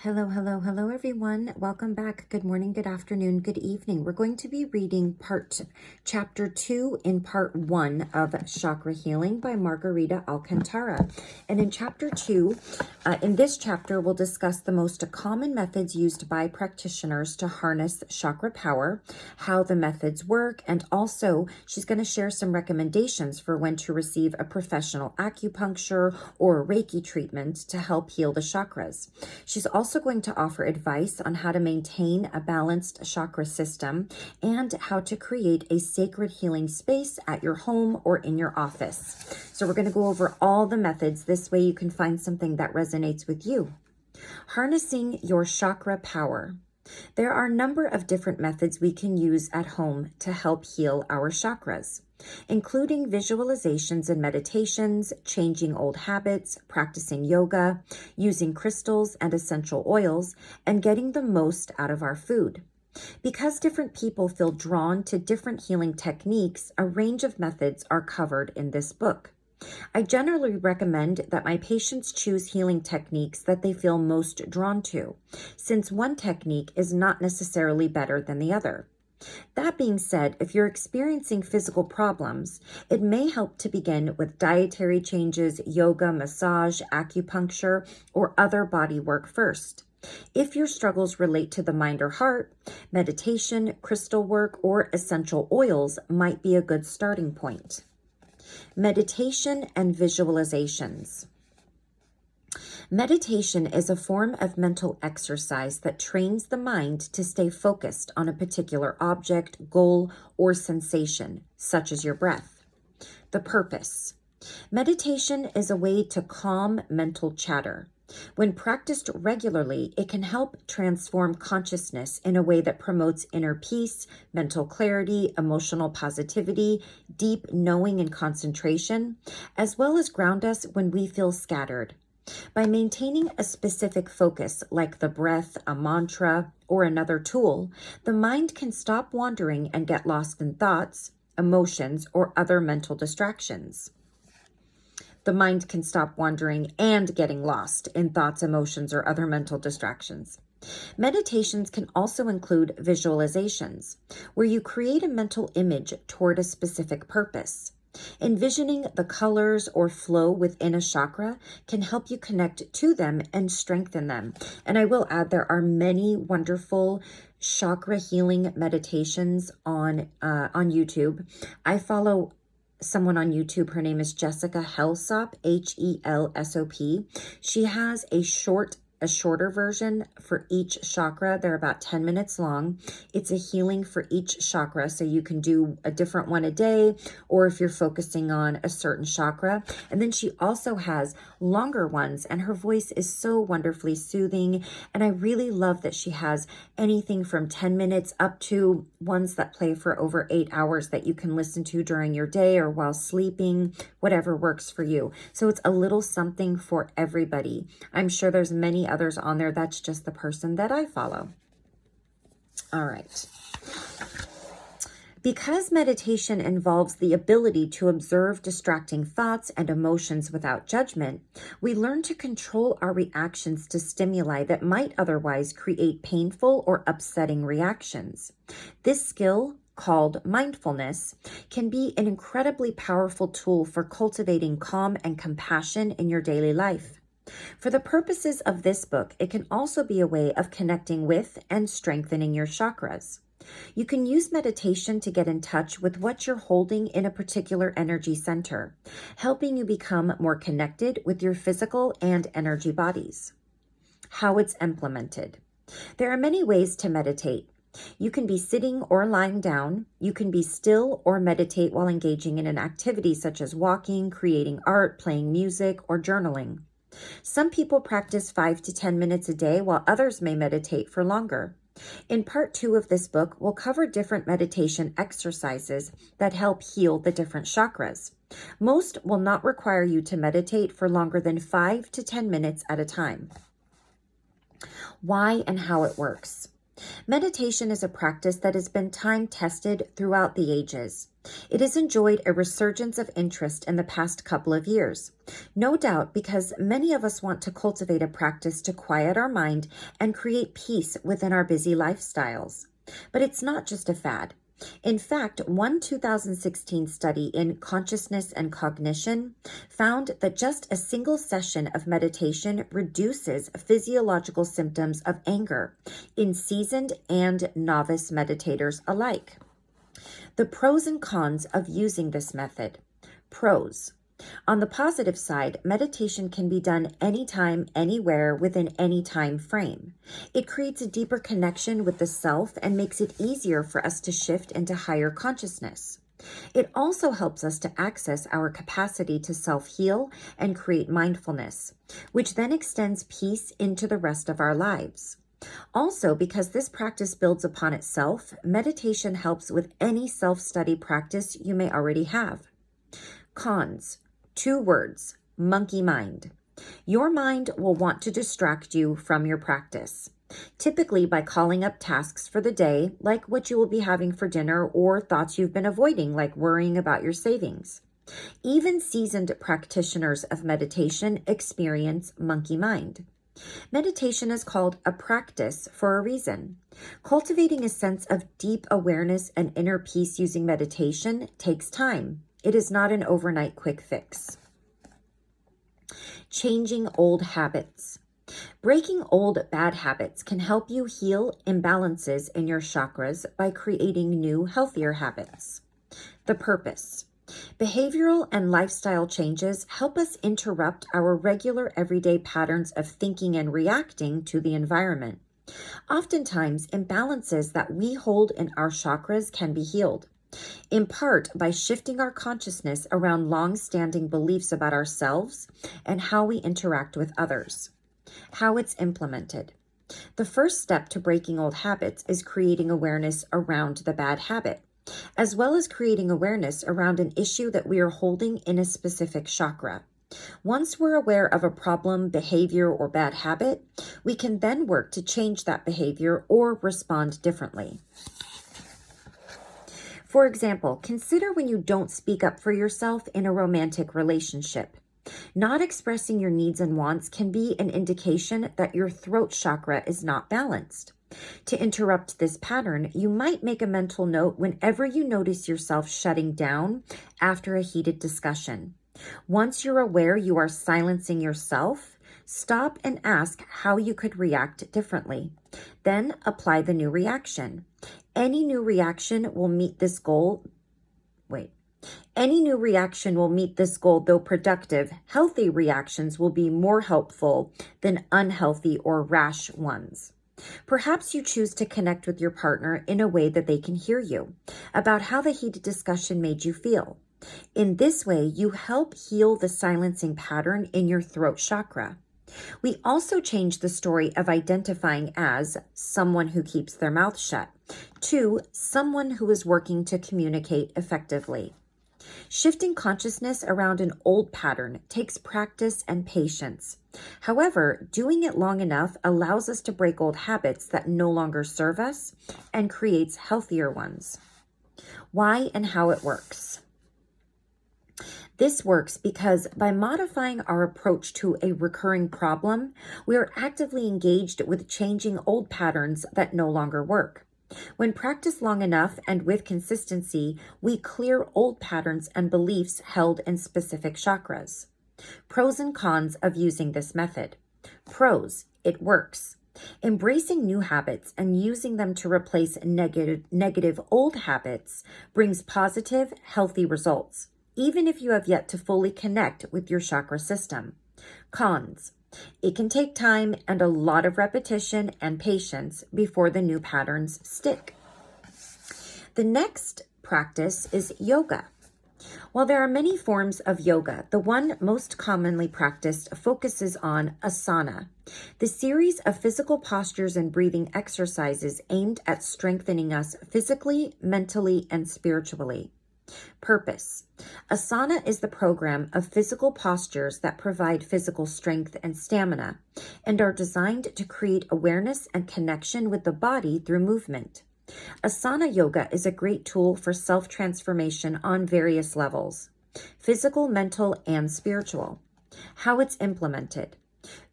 Hello, hello, hello, everyone. Welcome back. Good morning, good afternoon, good evening. We're going to be reading chapter 2 in part 1 of Chakra Healing by Margarita Alcantara. And in chapter 2, in this chapter, we'll discuss the most common methods used by practitioners to harness chakra power, how the methods work, and also she's going to share some recommendations for when to receive a professional acupuncture or Reiki treatment to help heal the chakras. She's also going to offer advice on how to maintain a balanced chakra system and how to create a sacred healing space at your home or in your office. So we're going to go over all the methods. This way you can find something that resonates with you. Harnessing your chakra power. There are a number of different methods we can use at home to help heal our chakras, including visualizations and meditations, changing old habits, practicing yoga, using crystals and essential oils, and getting the most out of our food. Because different people feel drawn to different healing techniques, a range of methods are covered in this book. I generally recommend that my patients choose healing techniques that they feel most drawn to, since one technique is not necessarily better than the other. That being said, if you're experiencing physical problems, it may help to begin with dietary changes, yoga, massage, acupuncture, or other body work first. If your struggles relate to the mind or heart, meditation, crystal work, or essential oils might be a good starting point. Meditation and visualizations. Meditation is a form of mental exercise that trains the mind to stay focused on a particular object, goal, or sensation, such as your breath. The purpose. Meditation is a way to calm mental chatter. When practiced regularly, it can help transform consciousness in a way that promotes inner peace, mental clarity, emotional positivity, deep knowing and concentration, as well as ground us when we feel scattered. By maintaining a specific focus like the breath, a mantra, or another tool, the mind can stop wandering and get lost in thoughts, emotions, or other mental distractions. The mind can stop wandering and getting lost in thoughts, emotions, or other mental distractions. Meditations can also include visualizations, where you create a mental image toward a specific purpose. Envisioning the colors or flow within a chakra can help you connect to them and strengthen them. And I will add, there are many wonderful chakra healing meditations on YouTube. I follow someone on YouTube. Her name is Jessica Helsop, Helsop. She has a shorter version for each chakra. They're about 10 minutes long. It's a healing for each chakra, so you can do a different one a day, or if you're focusing on a certain chakra. And then she also has longer ones, and her voice is so wonderfully soothing. And I really love that she has anything from 10 minutes up to ones that play for over 8 hours that you can listen to during your day or while sleeping, whatever works for you. So it's a little something for everybody. I'm sure there's many others on there. That's just the person that I follow. All right. Because meditation involves the ability to observe distracting thoughts and emotions without judgment, we learn to control our reactions to stimuli that might otherwise create painful or upsetting reactions. This skill, called mindfulness, can be an incredibly powerful tool for cultivating calm and compassion in your daily life. For the purposes of this book, it can also be a way of connecting with and strengthening your chakras. You can use meditation to get in touch with what you're holding in a particular energy center, helping you become more connected with your physical and energy bodies. How it's implemented. There are many ways to meditate. You can be sitting or lying down. You can be still or meditate while engaging in an activity such as walking, creating art, playing music, or journaling. Some people practice 5 to 10 minutes a day, while others may meditate for longer. In part 2 of this book, we'll cover different meditation exercises that help heal the different chakras. Most will not require you to meditate for longer than 5 to 10 minutes at a time. Why and how it works. Meditation is a practice that has been time-tested throughout the ages. It has enjoyed a resurgence of interest in the past couple of years, no doubt because many of us want to cultivate a practice to quiet our mind and create peace within our busy lifestyles. But it's not just a fad. In fact, one 2016 study in Consciousness and Cognition found that just a single session of meditation reduces physiological symptoms of anger in seasoned and novice meditators alike. The pros and cons of using this method. Pros. On the positive side, meditation can be done anytime, anywhere, within any time frame. It creates a deeper connection with the self and makes it easier for us to shift into higher consciousness. It also helps us to access our capacity to self-heal and create mindfulness, which then extends peace into the rest of our lives. Also, because this practice builds upon itself, meditation helps with any self-study practice you may already have. Cons. 2 words, monkey mind. Your mind will want to distract you from your practice, typically by calling up tasks for the day, like what you will be having for dinner, or thoughts you've been avoiding, like worrying about your savings. Even seasoned practitioners of meditation experience monkey mind. Meditation is called a practice for a reason. Cultivating a sense of deep awareness and inner peace using meditation takes time. It is not an overnight quick fix. Changing old habits. Breaking old bad habits can help you heal imbalances in your chakras by creating new, healthier habits. The purpose. Behavioral and lifestyle changes help us interrupt our regular everyday patterns of thinking and reacting to the environment. Oftentimes, imbalances that we hold in our chakras can be healed, in part by shifting our consciousness around long-standing beliefs about ourselves and how we interact with others. How it's implemented. The first step to breaking old habits is creating awareness around the bad habit, as well as creating awareness around an issue that we are holding in a specific chakra. Once we're aware of a problem, behavior, or bad habit, we can then work to change that behavior or respond differently. For example, consider when you don't speak up for yourself in a romantic relationship. Not expressing your needs and wants can be an indication that your throat chakra is not balanced. To interrupt this pattern, you might make a mental note whenever you notice yourself shutting down after a heated discussion. Once you're aware you are silencing yourself, stop and ask how you could react differently. Then apply the new reaction. Any new reaction will meet this goal, though productive. Healthy reactions will be more helpful than unhealthy or rash ones. Perhaps you choose to connect with your partner in a way that they can hear you about how the heated discussion made you feel. In this way, you help heal the silencing pattern in your throat chakra. We also change the story of identifying as someone who keeps their mouth shut to someone who is working to communicate effectively. Shifting consciousness around an old pattern takes practice and patience. However, doing it long enough allows us to break old habits that no longer serve us and creates healthier ones. Why and how it works. This works because by modifying our approach to a recurring problem, we are actively engaged with changing old patterns that no longer work. When practiced long enough and with consistency, we clear old patterns and beliefs held in specific chakras. Pros and cons of using this method. Pros, it works. Embracing new habits and using them to replace negative old habits brings positive, healthy results, even if you have yet to fully connect with your chakra system. Cons. It can take time and a lot of repetition and patience before the new patterns stick. The next practice is yoga. While there are many forms of yoga, the one most commonly practiced focuses on asana, the series of physical postures and breathing exercises aimed at strengthening us physically, mentally, and spiritually. Purpose. Asana is the program of physical postures that provide physical strength and stamina and are designed to create awareness and connection with the body through movement. Asana yoga is a great tool for self-transformation on various levels: physical, mental, and spiritual. How it's implemented.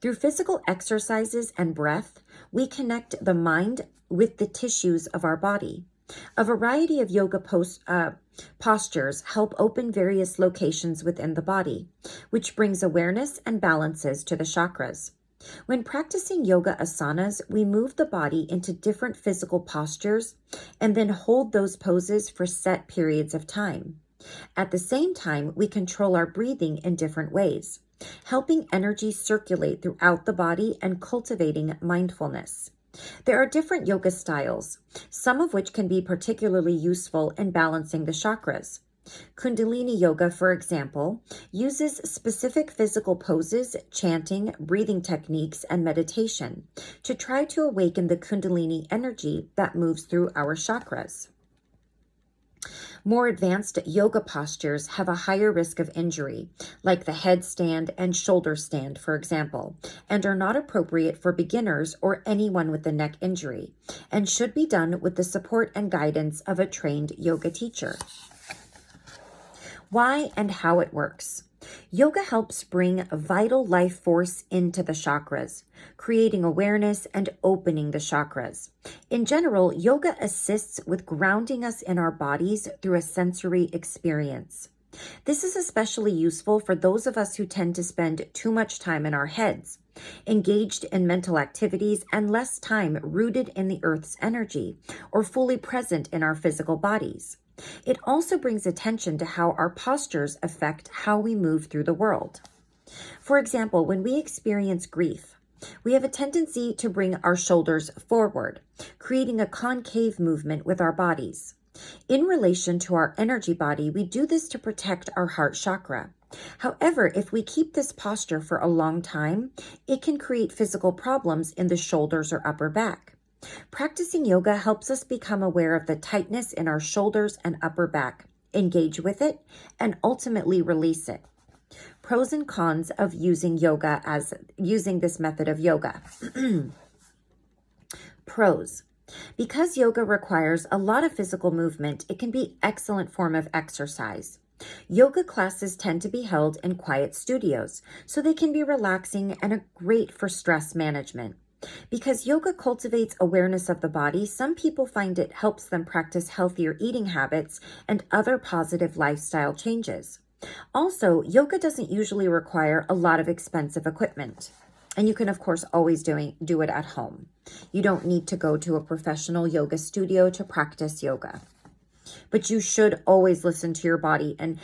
Through physical exercises and breath, we connect the mind with the tissues of our body. A variety of yoga postures help open various locations within the body, which brings awareness and balances to the chakras. When practicing yoga asanas, we move the body into different physical postures and then hold those poses for set periods of time. At the same time, we control our breathing in different ways, helping energy circulate throughout the body and cultivating mindfulness. There are different yoga styles, some of which can be particularly useful in balancing the chakras. Kundalini yoga, for example, uses specific physical poses, chanting, breathing techniques, and meditation to try to awaken the Kundalini energy that moves through our chakras. More advanced yoga postures have a higher risk of injury, like the headstand and shoulder stand, for example, and are not appropriate for beginners or anyone with a neck injury, and should be done with the support and guidance of a trained yoga teacher. Why and how it works. Yoga helps bring vital life force into the chakras, creating awareness and opening the chakras. In general, yoga assists with grounding us in our bodies through a sensory experience. This is especially useful for those of us who tend to spend too much time in our heads, engaged in mental activities, and less time rooted in the earth's energy or fully present in our physical bodies. It also brings attention to how our postures affect how we move through the world. For example, when we experience grief, we have a tendency to bring our shoulders forward, creating a concave movement with our bodies. In relation to our energy body, we do this to protect our heart chakra. However, if we keep this posture for a long time, it can create physical problems in the shoulders or upper back. Practicing yoga helps us become aware of the tightness in our shoulders and upper back, engage with it, and ultimately release it. Pros and cons of using this method of yoga. Pros. Because yoga requires a lot of physical movement, it can be an excellent form of exercise. Yoga classes tend to be held in quiet studios, so they can be relaxing and great for stress management. Because yoga cultivates awareness of the body, some people find it helps them practice healthier eating habits and other positive lifestyle changes. Also, yoga doesn't usually require a lot of expensive equipment. And you can, of course, always do it at home. You don't need to go to a professional yoga studio to practice yoga. But you should always listen to your body. And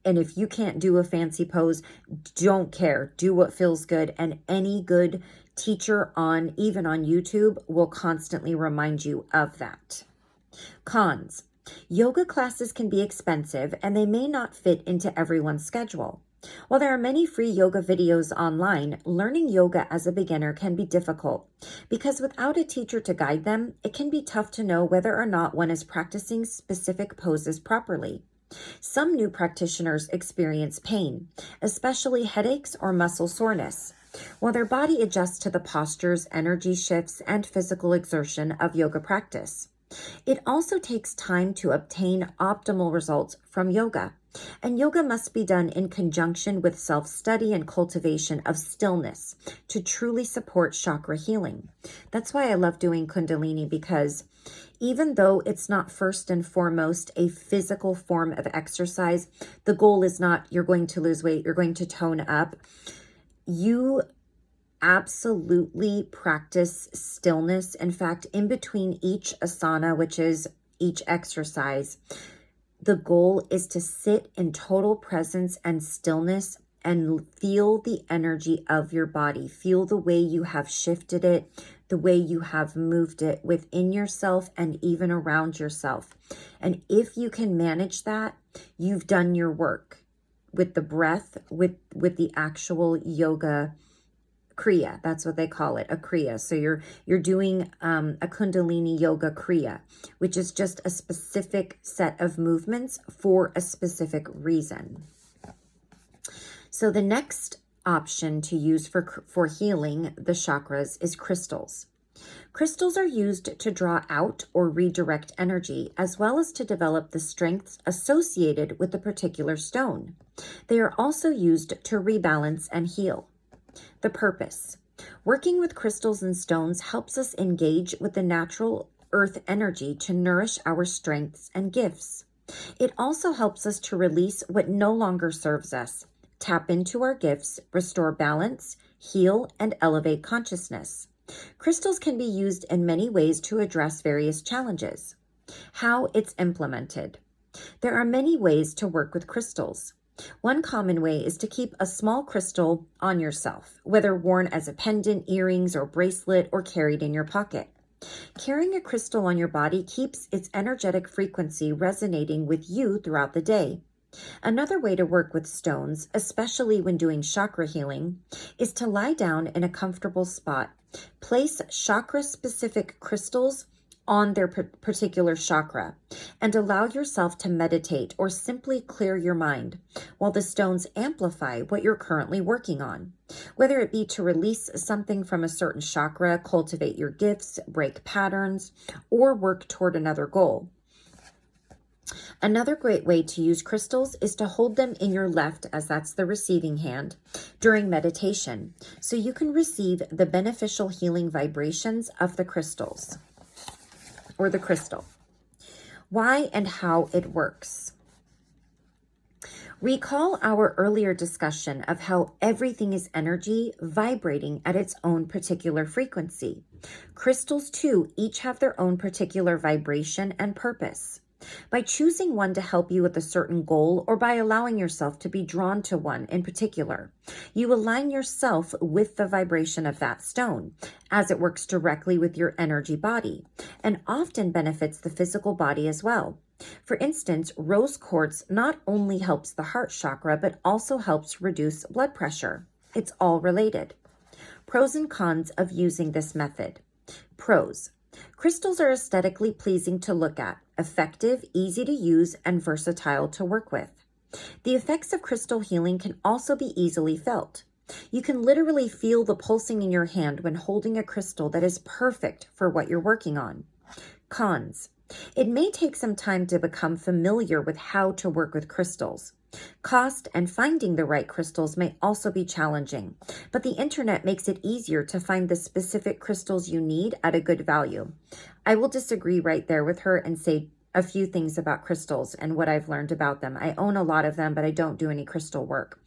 if you can't do a fancy pose, don't care. Do what feels good. And any good teacher even on YouTube will constantly remind you of that. Cons. Yoga classes can be expensive and they may not fit into everyone's schedule. While there are many free yoga videos online, learning yoga as a beginner can be difficult because without a teacher to guide them, it can be tough to know whether or not one is practicing specific poses properly. Some new practitioners experience pain, especially headaches or muscle soreness, while their body adjusts to the postures, energy shifts, and physical exertion of yoga practice. It also takes time to obtain optimal results from yoga, and yoga must be done in conjunction with self-study and cultivation of stillness to truly support chakra healing. That's why I love doing Kundalini, because even though it's not first and foremost a physical form of exercise, the goal is not you're going to lose weight, you're going to tone up. You absolutely practice stillness. In fact, in between each asana, which is each exercise, the goal is to sit in total presence and stillness and feel the energy of your body. Feel the way you have shifted it, the way you have moved it within yourself and even around yourself. And if you can manage that, you've done your work with the breath, with the actual yoga Kriya, that's what they call it, a Kriya. So you're doing a Kundalini Yoga Kriya, which is just a specific set of movements for a specific reason. So the next option to use for healing the chakras is crystals. Crystals are used to draw out or redirect energy, as well as to develop the strengths associated with the particular stone. They are also used to rebalance and heal. The purpose. Working with crystals and stones helps us engage with the natural earth energy to nourish our strengths and gifts. It also helps us to release what no longer serves us, tap into our gifts, restore balance, heal, and elevate consciousness. Crystals can be used in many ways to address various challenges. How it's implemented. There are many ways to work with crystals. One common way is to keep a small crystal on yourself, whether worn as a pendant, earrings, or bracelet, or carried in your pocket. Carrying a crystal on your body keeps its energetic frequency resonating with you throughout the day. Another way to work with stones, especially when doing chakra healing, is to lie down in a comfortable spot. Place chakra-specific crystals on their particular chakra and allow yourself to meditate or simply clear your mind while the stones amplify what you're currently working on. Whether it be to release something from a certain chakra, cultivate your gifts, break patterns, or work toward another goal. Another great way to use crystals is to hold them in your left, as that's the receiving hand, during meditation, so you can receive the beneficial healing vibrations of the crystals, or the crystal. Why and how it works. Recall our earlier discussion of how everything is energy vibrating at its own particular frequency. Crystals, too, each have their own particular vibration and purpose. By choosing one to help you with a certain goal, or by allowing yourself to be drawn to one in particular, you align yourself with the vibration of that stone, as it works directly with your energy body, and often benefits the physical body as well. For instance, rose quartz not only helps the heart chakra, but also helps reduce blood pressure. It's all related. Pros and cons of using this method. Pros. Crystals are aesthetically pleasing to look at, effective, easy to use, and versatile to work with. The effects of crystal healing can also be easily felt. You can literally feel the pulsing in your hand when holding a crystal that is perfect for what you're working on. Cons. It may take some time to become familiar with how to work with crystals. Cost and finding the right crystals may also be challenging, but the internet makes it easier to find the specific crystals you need at a good value. I will disagree right there with her and say a few things about crystals and what I've learned about them. I own a lot of them, but I don't do any crystal work.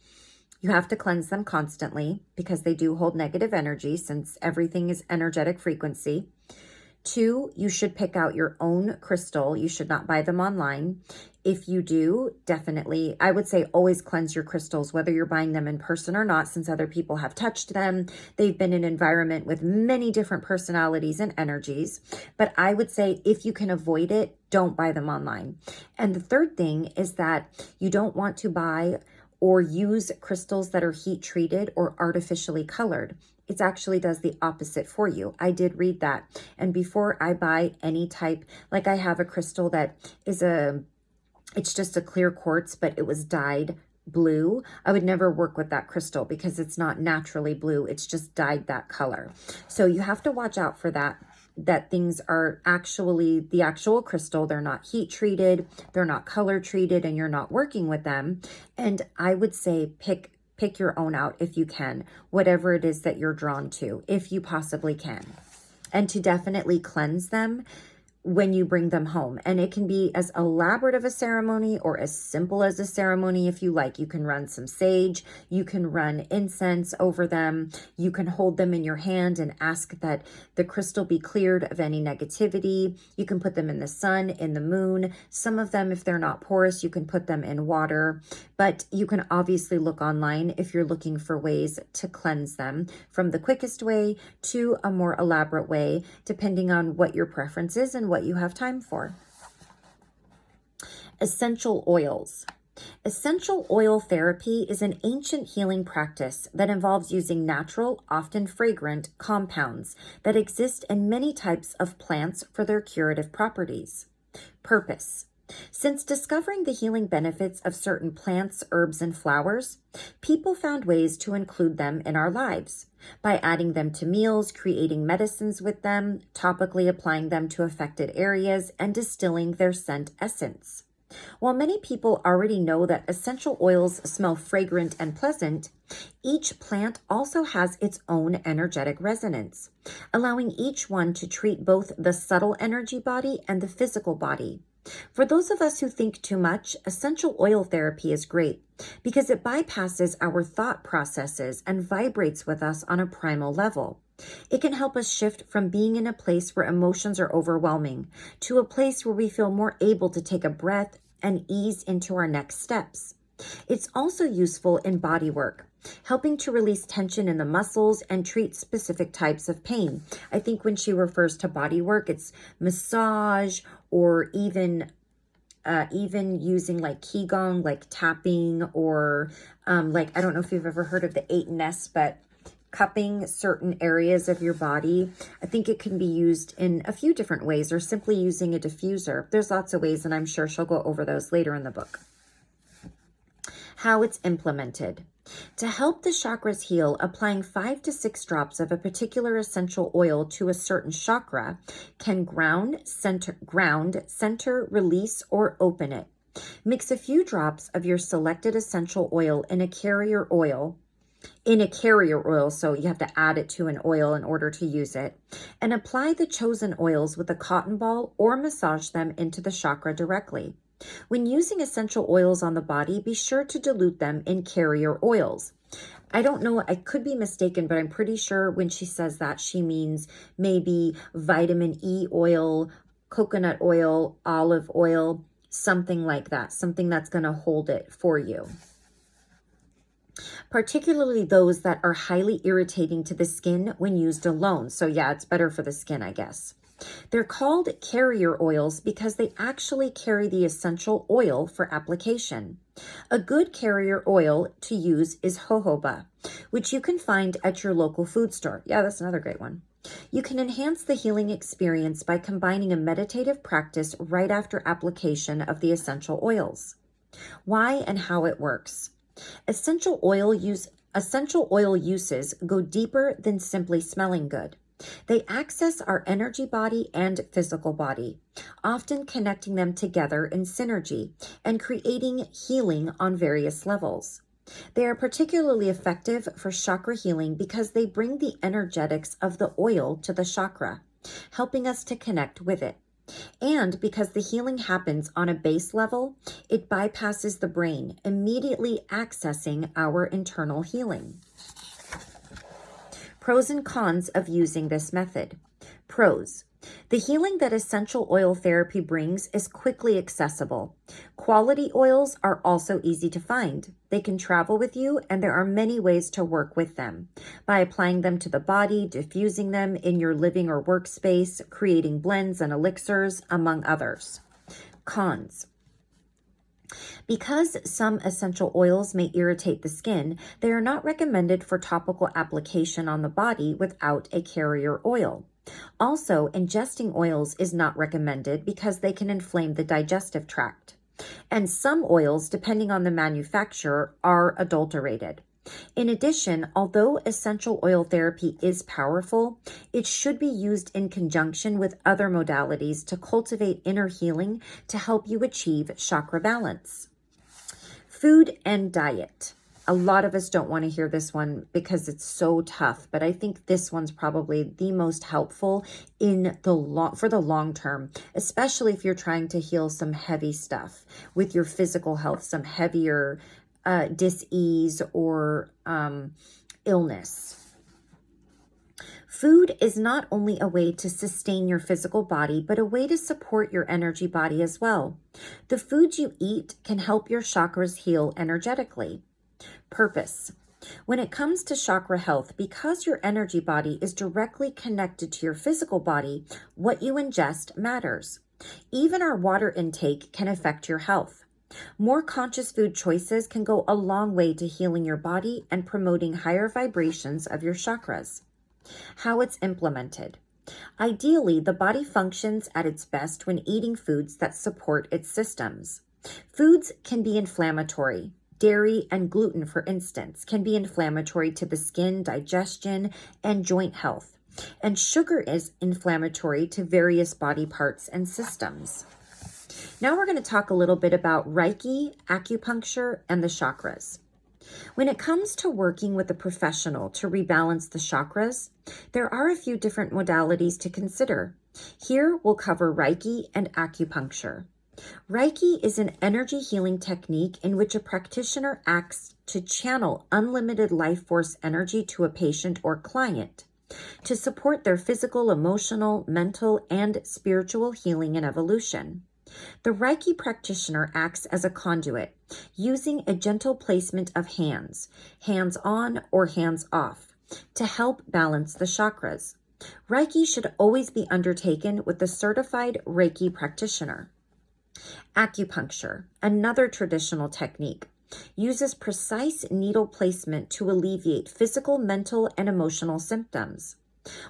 You have to cleanse them constantly because they do hold negative energy, since everything is energetic frequency. 2, you should pick out your own crystal. You should not buy them online. If you do, definitely, I would say always cleanse your crystals, whether you're buying them in person or not, since other people have touched them. They've been in an environment with many different personalities and energies. But I would say if you can avoid it, don't buy them online. And the third thing is that you don't want to buy or use crystals that are heat treated or artificially colored. It actually does the opposite for you. I did read that. And before I buy any type, like I have a crystal that is it's just a clear quartz, but it was dyed blue. I would never work with that crystal because it's not naturally blue. It's just dyed that color. So you have to watch out for that things are actually the actual crystal. They're not heat treated, they're not color treated, and you're not working with them. And I would say pick your own out if you can, whatever it is that you're drawn to, if you possibly can. And to definitely cleanse them when you bring them home. And it can be as elaborate of a ceremony or as simple as a ceremony if you like. You can run some sage, you can run incense over them, you can hold them in your hand and ask that the crystal be cleared of any negativity. You can put them in the sun, in the moon. Some of them, if they're not porous, you can put them in water. But you can obviously look online if you're looking for ways to cleanse them, from the quickest way to a more elaborate way, depending on what your preference is and what you have time for. Essential oils. Essential oil therapy is an ancient healing practice that involves using natural, often fragrant, compounds that exist in many types of plants for their curative properties. Purpose. Since discovering the healing benefits of certain plants, herbs, and flowers, people found ways to include them in our lives by adding them to meals, creating medicines with them, topically applying them to affected areas, and distilling their scent essence. While many people already know that essential oils smell fragrant and pleasant, each plant also has its own energetic resonance, allowing each one to treat both the subtle energy body and the physical body. For those of us who think too much, essential oil therapy is great because it bypasses our thought processes and vibrates with us on a primal level. It can help us shift from being in a place where emotions are overwhelming to a place where we feel more able to take a breath and ease into our next steps. It's also useful in body work, helping to release tension in the muscles and treat specific types of pain. I think when she refers to body work, it's massage or even using like qigong, like tapping, or like, I don't know if you've ever heard of the 8 Ns, but cupping certain areas of your body. I think it can be used in a few different ways, or simply using a diffuser. There's lots of ways, and I'm sure she'll go over those later in the book. How it's implemented. To help the chakras heal, applying 5 to 6 drops of a particular essential oil to a certain chakra can ground, center, release, or open it. Mix a few drops of your selected essential oil in a carrier oil, so you have to add it to an oil in order to use it, and apply the chosen oils with a cotton ball or massage them into the chakra directly. When using essential oils on the body, be sure to dilute them in carrier oils. I don't know, I could be mistaken, but I'm pretty sure when she says that, she means maybe vitamin E oil, coconut oil, olive oil, something like that, something that's going to hold it for you. Particularly those that are highly irritating to the skin when used alone. So yeah, it's better for the skin, I guess. They're called carrier oils because they actually carry the essential oil for application. A good carrier oil to use is jojoba, which you can find at your local food store. Yeah, that's another great one. You can enhance the healing experience by combining a meditative practice right after application of the essential oils. Why and how it works. Essential oil uses go deeper than simply smelling good. They access our energy body and physical body, often connecting them together in synergy and creating healing on various levels. They are particularly effective for chakra healing because they bring the energetics of the oil to the chakra, helping us to connect with it. And because the healing happens on a base level, it bypasses the brain, immediately accessing our internal healing. Pros and cons of using this method. Pros. The healing that essential oil therapy brings is quickly accessible. Quality oils are also easy to find. They can travel with you, and there are many ways to work with them. By applying them to the body, diffusing them in your living or workspace, creating blends and elixirs, among others. Cons. Because some essential oils may irritate the skin, they are not recommended for topical application on the body without a carrier oil. Also, ingesting oils is not recommended because they can inflame the digestive tract. And some oils, depending on the manufacturer, are adulterated. In addition, although essential oil therapy is powerful, it should be used in conjunction with other modalities to cultivate inner healing to help you achieve chakra balance. Food and diet. A lot of us don't want to hear this one because it's so tough, but I think this one's probably the most helpful for the long term, especially if you're trying to heal some heavy stuff with your physical health, some heavier dis-ease or illness. Food is not only a way to sustain your physical body, but a way to support your energy body as well. The foods you eat can help your chakras heal energetically. Purpose. When it comes to chakra health, because your energy body is directly connected to your physical body, what you ingest matters. Even our water intake can affect your health. More conscious food choices can go a long way to healing your body and promoting higher vibrations of your chakras. How it's implemented. Ideally, the body functions at its best when eating foods that support its systems. Foods can be inflammatory. Dairy and gluten, for instance, can be inflammatory to the skin, digestion, and joint health. And sugar is inflammatory to various body parts and systems. Now we're going to talk a little bit about Reiki, acupuncture, and the chakras. When it comes to working with a professional to rebalance the chakras, there are a few different modalities to consider. Here we'll cover Reiki and acupuncture. Reiki is an energy healing technique in which a practitioner acts to channel unlimited life force energy to a patient or client to support their physical, emotional, mental, and spiritual healing and evolution. The Reiki practitioner acts as a conduit, using a gentle placement of hands on or hands off, to help balance the chakras. Reiki should always be undertaken with a certified Reiki practitioner. Acupuncture, another traditional technique, uses precise needle placement to alleviate physical, mental, and emotional symptoms.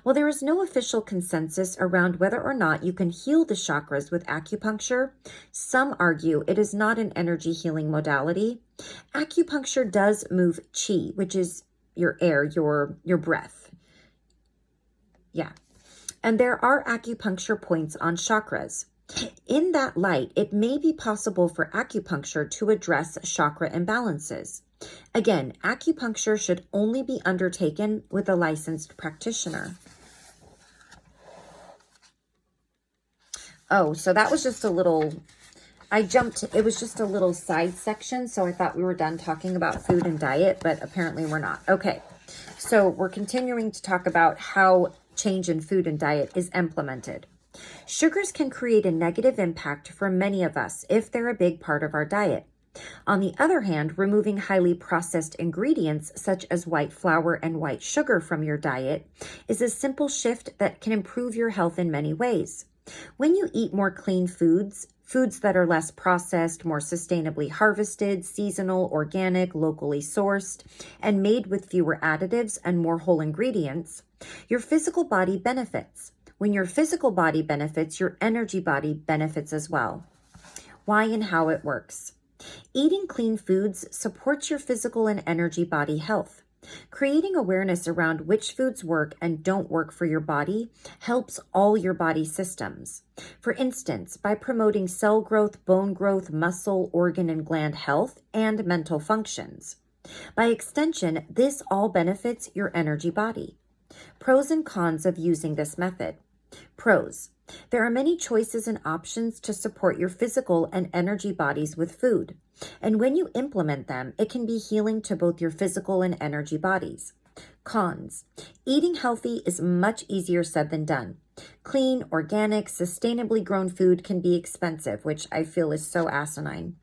While there is no official consensus around whether or not you can heal the chakras with acupuncture, some argue it is not an energy healing modality. Acupuncture does move qi, which is your air, your breath. Yeah. And there are acupuncture points on chakras. In that light, it may be possible for acupuncture to address chakra imbalances. Again, acupuncture should only be undertaken with a licensed practitioner. Oh, so that was just a little, it was just a little side section, so I thought we were done talking about food and diet, but apparently we're not. Okay, so we're continuing to talk about how change in food and diet is implemented. Sugars can create a negative impact for many of us if they're a big part of our diet. On the other hand, removing highly processed ingredients such as white flour and white sugar from your diet is a simple shift that can improve your health in many ways. When you eat more clean foods that are less processed, more sustainably harvested, seasonal, organic, locally sourced, and made with fewer additives and more whole ingredients, your physical body benefits. When your physical body benefits, your energy body benefits as well. Why and how it works. Eating clean foods supports your physical and energy body health. Creating awareness around which foods work and don't work for your body helps all your body systems. For instance, by promoting cell growth, bone growth, muscle, organ, and gland health, and mental functions. By extension, this all benefits your energy body. Pros and cons of using this method. Pros. There are many choices and options to support your physical and energy bodies with food. And when you implement them, it can be healing to both your physical and energy bodies. Cons. Eating healthy is much easier said than done. Clean, organic, sustainably grown food can be expensive, which I feel is so asinine,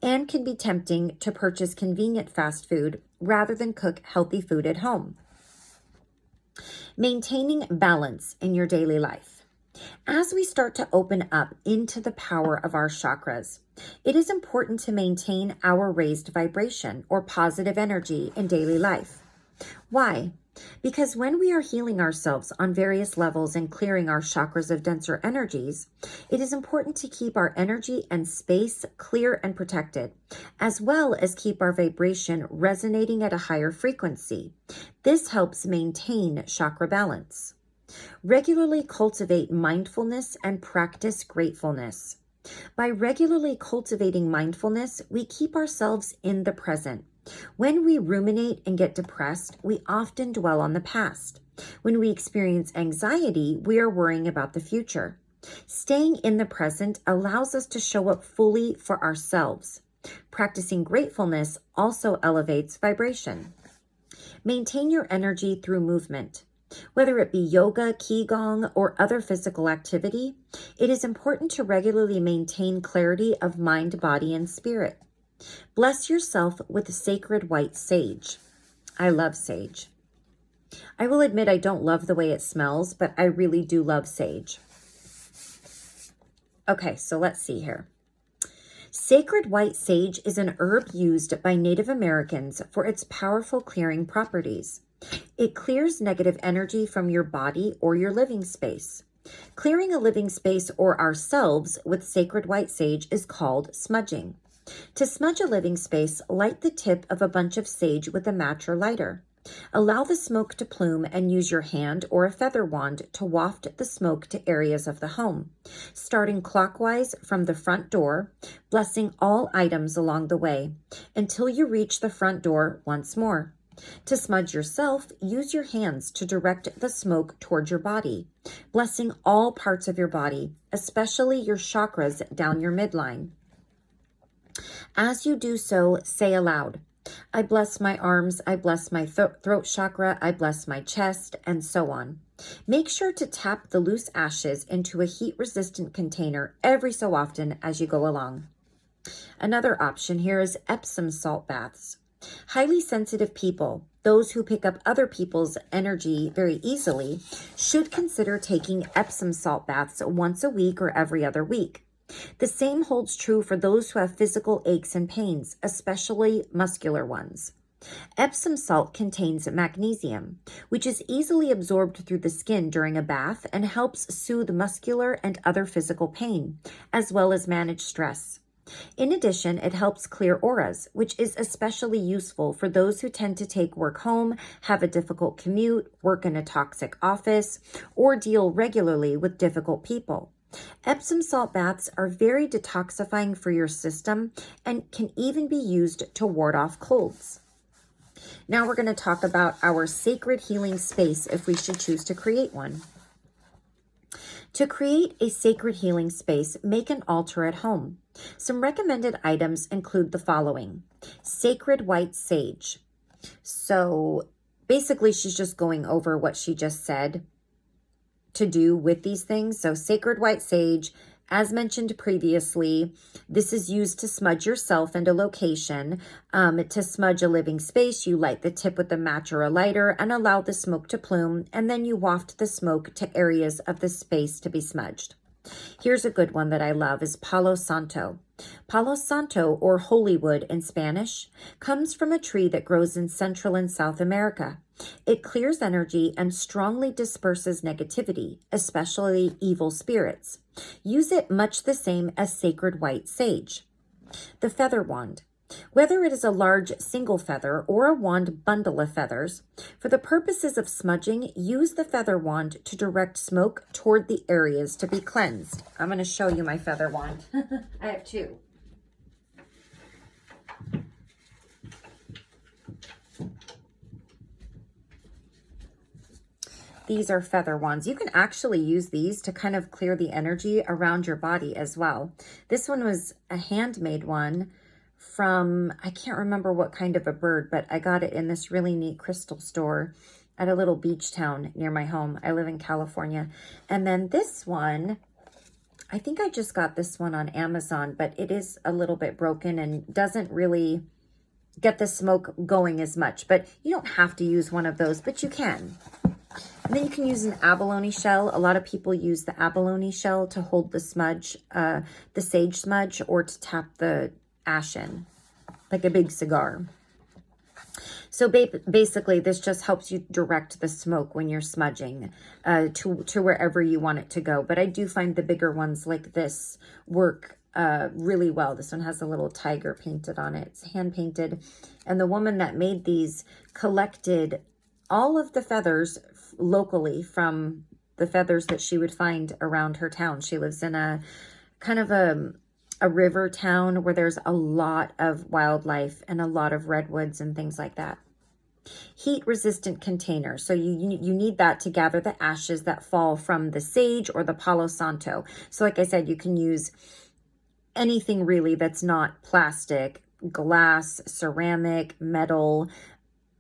and can be tempting to purchase convenient fast food rather than cook healthy food at home. Maintaining balance in your daily life. As we start to open up into the power of our chakras, it is important to maintain our raised vibration or positive energy in daily life. Why? Because when we are healing ourselves on various levels and clearing our chakras of denser energies, it is important to keep our energy and space clear and protected, as well as keep our vibration resonating at a higher frequency. This helps maintain chakra balance. Regularly cultivate mindfulness and practice gratefulness. By regularly cultivating mindfulness, we keep ourselves in the present. When we ruminate and get depressed, we often dwell on the past. When we experience anxiety, we are worrying about the future. Staying in the present allows us to show up fully for ourselves. Practicing gratefulness also elevates vibration. Maintain your energy through movement. Whether it be yoga, qigong, or other physical activity, it is important to regularly maintain clarity of mind, body, and spirit. Bless yourself with sacred white sage. I love sage. I will admit I don't love the way it smells, but I really do love sage. Okay, so let's see here. Sacred white sage is an herb used by Native Americans for its powerful clearing properties. It clears negative energy from your body or your living space. Clearing a living space or ourselves with sacred white sage is called smudging. To smudge a living space, light the tip of a bunch of sage with a match or lighter. Allow the smoke to plume and use your hand or a feather wand to waft the smoke to areas of the home, starting clockwise from the front door, blessing all items along the way, until you reach the front door once more. To smudge yourself, use your hands to direct the smoke toward your body, blessing all parts of your body, especially your chakras down your midline. As you do so, say aloud, I bless my arms, I bless my throat chakra, I bless my chest, and so on. Make sure to tap the loose ashes into a heat-resistant container every so often as you go along. Another option here is Epsom salt baths. Highly sensitive people, those who pick up other people's energy very easily, should consider taking Epsom salt baths once a week or every other week. The same holds true for those who have physical aches and pains, especially muscular ones. Epsom salt contains magnesium, which is easily absorbed through the skin during a bath and helps soothe muscular and other physical pain, as well as manage stress. In addition, it helps clear auras, which is especially useful for those who tend to take work home, have a difficult commute, work in a toxic office, or deal regularly with difficult people. Epsom salt baths are very detoxifying for your system and can even be used to ward off colds. Now we're going to talk about our sacred healing space if we should choose to create one. To create a sacred healing space, make an altar at home. Some recommended items include the following. Sacred white sage. So basically she's just going over what she just said to do with these things. So sacred white sage, as mentioned previously, this is used to smudge yourself and a location. To smudge a living space, you light the tip with a match or a lighter and allow the smoke to plume, and then you waft the smoke to areas of the space to be smudged. Here's a good one that I love is Palo Santo. Palo Santo, or holy wood in Spanish, comes from a tree that grows in Central and South America. It clears energy and strongly disperses negativity, especially evil spirits. Use it much the same as sacred white sage. The feather wand. Whether it is a large single feather or a wand bundle of feathers, for the purposes of smudging, use the feather wand to direct smoke toward the areas to be cleansed. I'm going to show you my feather wand. I have two. These are feather wands. You can actually use these to kind of clear the energy around your body as well. This one was a handmade one from, I can't remember what kind of a bird, but I got it in this really neat crystal store at a little beach town near my home. I live in California. And then this one, I think I just got this one on Amazon, but it is a little bit broken and doesn't really get the smoke going as much. But you don't have to use one of those, but you can. And then you can use an abalone shell. A lot of people use the abalone shell to hold the smudge, the sage smudge, or to tap the ash in, like a big cigar. So basically, this just helps you direct the smoke when you're smudging to wherever you want it to go. But I do find the bigger ones like this work really well. This one has a little tiger painted on it. It's hand painted. And the woman that made these collected all of the feathers locally from the feathers that she would find around her town. She lives in a kind of a river town where there's a lot of wildlife and a lot of redwoods and things like that. Heat resistant container. So you need that to gather the ashes that fall from the sage or the Palo Santo. So like I said, you can use anything really that's not plastic, glass, ceramic, metal,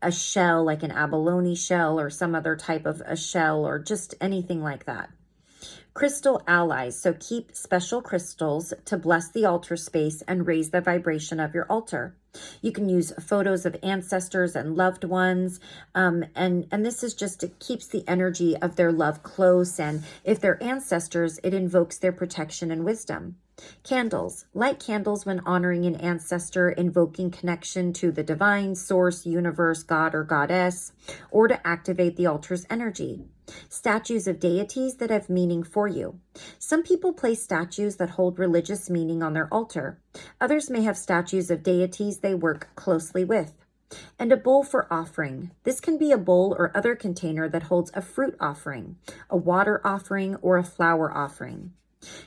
a shell like an abalone shell or some other type of a shell or just anything like that. Crystal allies. So keep special crystals to bless the altar space and raise the vibration of your altar. You can use photos of ancestors and loved ones. And this is just, it keeps the energy of their love close. And if they're ancestors, it invokes their protection and wisdom. Candles. Light candles when honoring an ancestor, invoking connection to the divine, source, universe, god or goddess, or to activate the altar's energy. Statues of deities that have meaning for you. Some people place statues that hold religious meaning on their altar. Others may have statues of deities they work closely with. And a bowl for offering. This can be a bowl or other container that holds a fruit offering, a water offering, or a flower offering.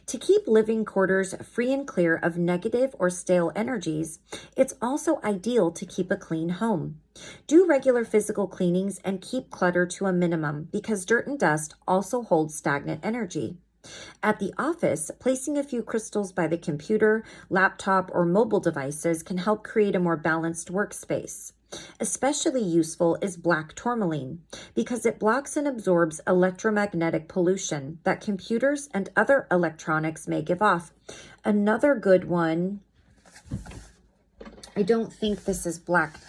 To keep living quarters free and clear of negative or stale energies, it's also ideal to keep a clean home. Do regular physical cleanings and keep clutter to a minimum because dirt and dust also hold stagnant energy. At the office, placing a few crystals by the computer, laptop, or mobile devices can help create a more balanced workspace. Especially useful is black tourmaline because it blocks and absorbs electromagnetic pollution that computers and other electronics may give off. Another good one, I don't think this is black.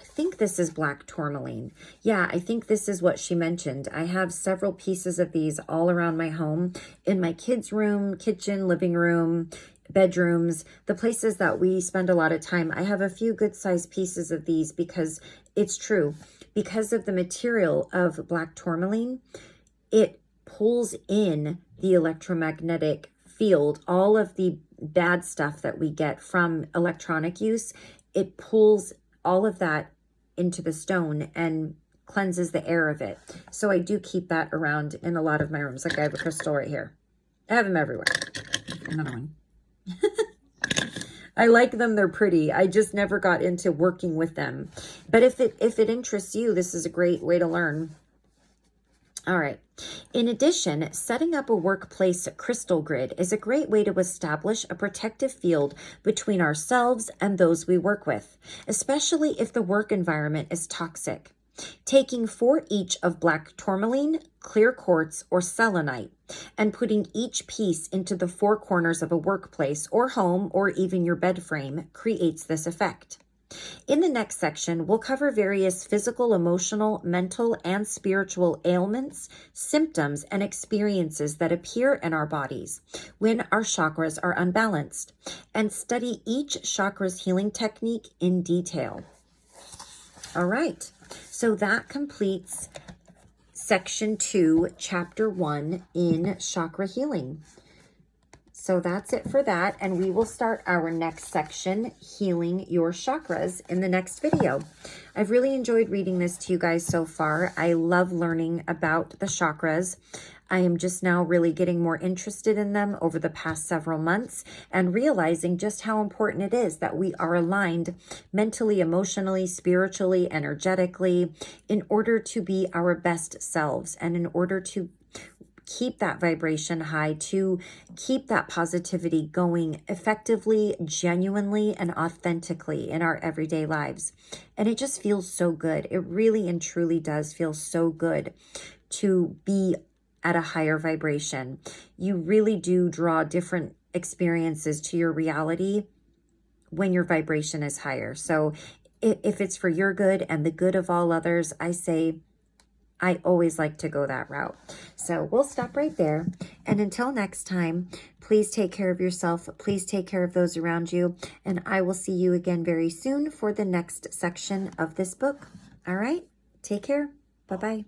I think this is black tourmaline. Yeah, I think this is what she mentioned. I have several pieces of these all around my home, in my kids' room, kitchen, living room, bedrooms, the places that we spend a lot of time. I have a few good sized pieces of these because it's true. Because of the material of black tourmaline, it pulls in the electromagnetic field, all of the bad stuff that we get from electronic use. It pulls all of that into the stone and cleanses the air of it. So I do keep that around in a lot of my rooms. Like I have a crystal right here. I have them everywhere. Another one. I like them. They're pretty. I just never got into working with them. But if it interests you, this is a great way to learn. All right. In addition, setting up a workplace crystal grid is a great way to establish a protective field between ourselves and those we work with, especially if the work environment is toxic. Taking 4 each of black tourmaline, clear quartz, or selenite, and putting each piece into the 4 corners of a workplace or home or even your bed frame creates this effect. In the next section, we'll cover various physical, emotional, mental, and spiritual ailments, symptoms, and experiences that appear in our bodies when our chakras are unbalanced, and study each chakra's healing technique in detail. All right, so that completes Section 2, Chapter 1 in Chakra Healing. So that's it for that, and we will start our next section, Healing Your Chakras, in the next video. I've really enjoyed reading this to you guys so far. I love learning about the chakras. I am just now really getting more interested in them over the past several months and realizing just how important it is that we are aligned mentally, emotionally, spiritually, energetically in order to be our best selves and in order to keep that vibration high, to keep that positivity going effectively, genuinely, and authentically in our everyday lives. And it just feels so good. It really and truly does feel so good to be at a higher vibration. You really do draw different experiences to your reality when your vibration is higher. So if it's for your good and the good of all others, I always like to go that route. So we'll stop right there. And until next time, please take care of yourself. Please take care of those around you. And I will see you again very soon for the next section of this book. All right. Take care. Bye-bye.